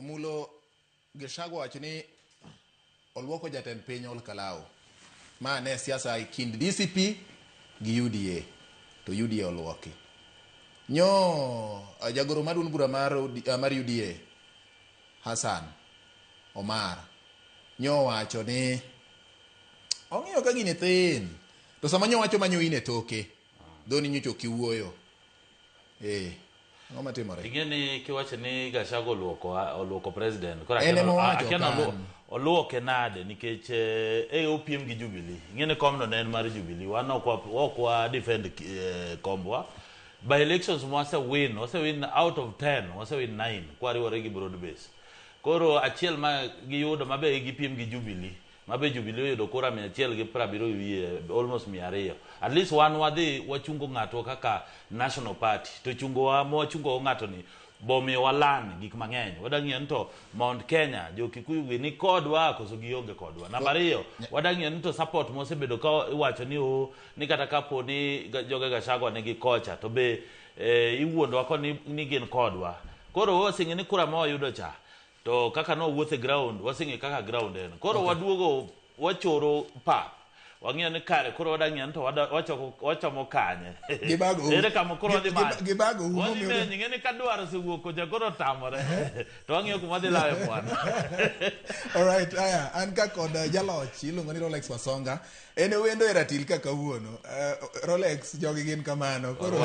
Omulo Gachagua wacho ni olwoko jatend piny Ol Kalou. Ma ne siasa e kind DCP gi UDA. To UDA olwoki. Nyo jagoro maduong' bura mar UDA Hassan Omar nyo wacho ni ong'iyo ka gini thin. To sama nyo wacho manyo ine toke. Dhoni nyocho kiwuoyo. Ng'oma timore. Ingeni kiwacho ni Gachagua oluoko president. Kora akiana oluoke nade nikech opiem gi Jubilee. Ingeni komno ne en mar Jubilee. Wan okwa defend kombwa. By elections wase win out of 10, wase win 9 kwa riwore gi broad base. Koro achiel ma giyudo mabe gipiem gi Jubilee. Mabe Jubilee yudo kura 170 wiye almost 200. At least one wadhi wachungo ng'ato kaka national party. To chungo wachungo ng'ato ni bomi walan gik mang'eny. Wadang'ie nto Mount Kenya jo Kikuyu ni kodwa koso gionge kodwa. Namba 2 wadang'ie nto support mosebedo ka iwacho ni kata kapo ni joge Gachagua nigi kocha to be iwuondo wako ni gin kodwa. Koro wasing'e ni kura ma wayudo cha. To kaka no wuothe ground wasing'e kaka ground en. Koro waduogo wachoro pap. Wang'iyo ni kare koro wadang'ie nto wachomo kanye. Gibago. Ere kama koro wadhi mane. Gibago. Ng'e ni kadwaro sewuoko ja koro tamore. To wang'iyo kuma dhi lawe mwana. Alright, aya an ka kod jaloch iluongo ni Rolex Wasonga. En wendo e ratil kaka wuono. Rolex jogi gin kamano. Koro